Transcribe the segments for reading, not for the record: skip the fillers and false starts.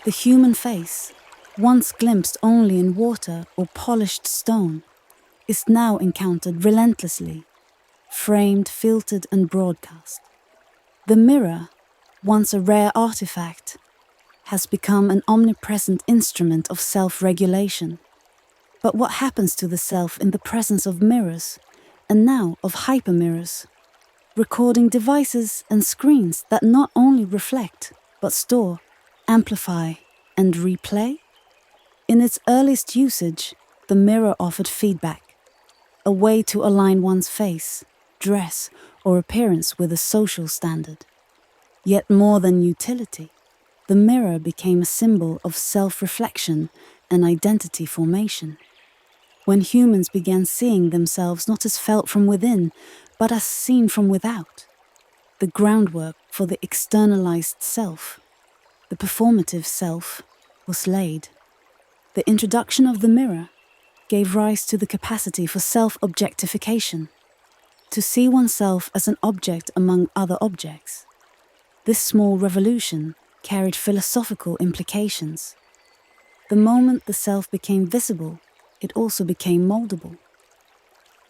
The human face, once glimpsed only in water or polished stone, is now encountered relentlessly, framed, filtered, and broadcast. The mirror, once a rare artifact, has become an omnipresent instrument of self-regulation. But what happens to the self in the presence of mirrors, and now of hypermirrors? Recording devices and screens that not only reflect, but store, amplify, and replay? In its earliest usage, the mirror offered feedback, a way to align one's face, dress, or appearance with a social standard. Yet more than utility, the mirror became a symbol of self-reflection and identity formation. When humans began seeing themselves not as felt from within, but as seen from without, the groundwork for the externalized self, the performative self, was laid. The introduction of the mirror gave rise to the capacity for self-objectification, to see oneself as an object among other objects. This small revolution carried philosophical implications. The moment the self became visible, it also became moldable.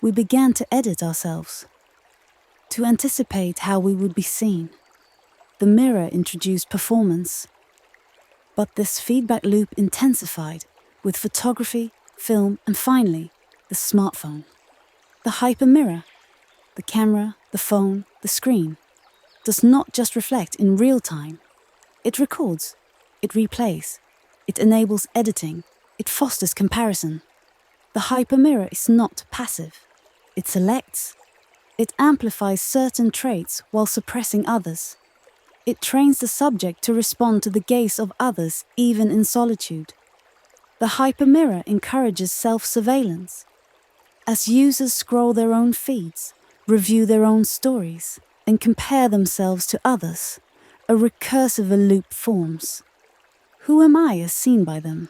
We began to edit ourselves, to anticipate how we would be seen. The mirror introduced performance, but this feedback loop intensified with photography, film, and finally, the smartphone. The hypermirror, the camera, the phone, the screen, does not just reflect in real time. It records, it replays, it enables editing, it fosters comparison. The hypermirror is not passive. It selects, it amplifies certain traits while suppressing others. It trains the subject to respond to the gaze of others even in solitude. The hypermirror encourages self-surveillance. As users scroll their own feeds, review their own stories, and compare themselves to others, a recursive loop forms. Who am I as seen by them?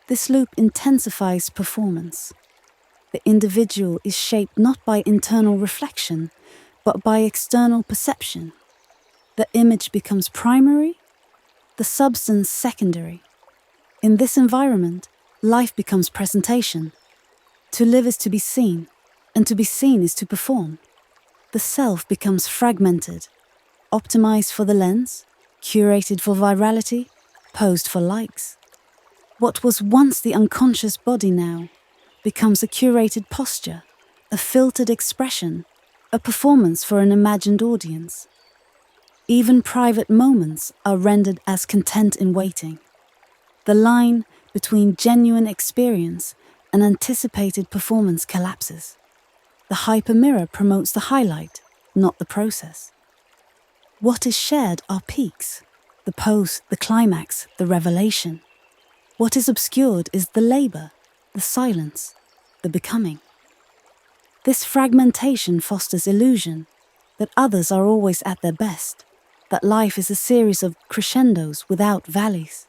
This loop intensifies performance. The individual is shaped not by internal reflection, but by external perception. The image becomes primary, the substance secondary. In this environment, life becomes presentation. To live is to be seen, and to be seen is to perform. The self becomes fragmented, optimized for the lens, curated for virality, posed for likes. What was once the unconscious body now becomes a curated posture, a filtered expression, a performance for an imagined audience. Even private moments are rendered as content in waiting. The line between genuine experience and anticipated performance collapses. The hypermirror promotes the highlight, not the process. What is shared are peaks, the pose, the climax, the revelation. What is obscured is the labor, the silence, the becoming. This fragmentation fosters illusion that others are always at their best, that life is a series of crescendos without valleys.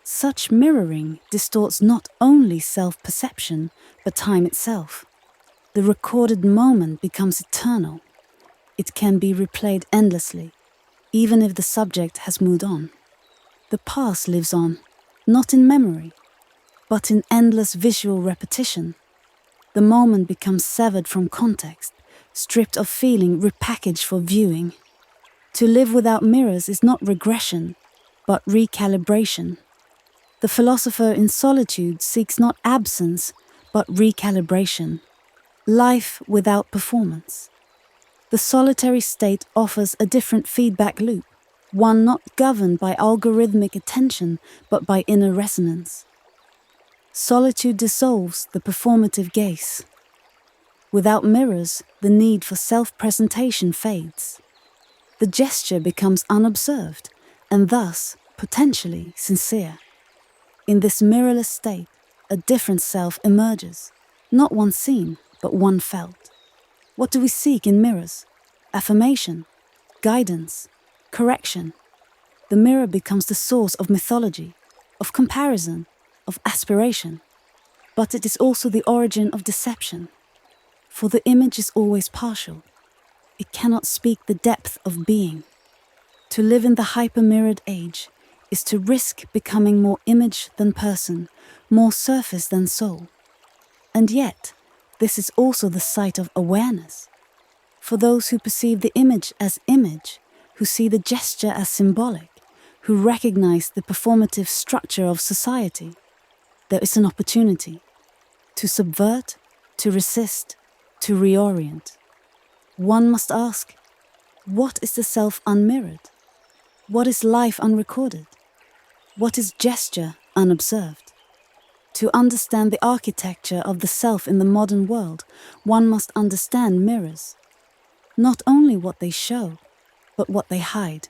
Such mirroring distorts not only self-perception, but time itself. The recorded moment becomes eternal. It can be replayed endlessly, even if the subject has moved on. The past lives on, not in memory, but in endless visual repetition. The moment becomes severed from context, stripped of feeling, repackaged for viewing. To live without mirrors is not regression, but recalibration. The philosopher in solitude seeks not absence, but recalibration. Life without performance. The solitary state offers a different feedback loop, one not governed by algorithmic attention, but by inner resonance. Solitude dissolves the performative gaze. Without mirrors, the need for self-presentation fades. The gesture becomes unobserved, and thus, potentially, sincere. In this mirrorless state, a different self emerges, not one seen, but one felt. What do we seek in mirrors? Affirmation, guidance, correction. The mirror becomes the source of mythology, of comparison, of aspiration. But it is also the origin of deception. For the image is always partial. It cannot speak the depth of being. To live in the hyper-mirrored age is to risk becoming more image than person, more surface than soul. And yet, this is also the site of awareness. For those who perceive the image as image, who see the gesture as symbolic, who recognize the performative structure of society, there is an opportunity to subvert, to resist, to reorient. One must ask, what is the self unmirrored? What is life unrecorded? What is gesture unobserved? To understand the architecture of the self in the modern world, one must understand mirrors. Not only what they show, but what they hide.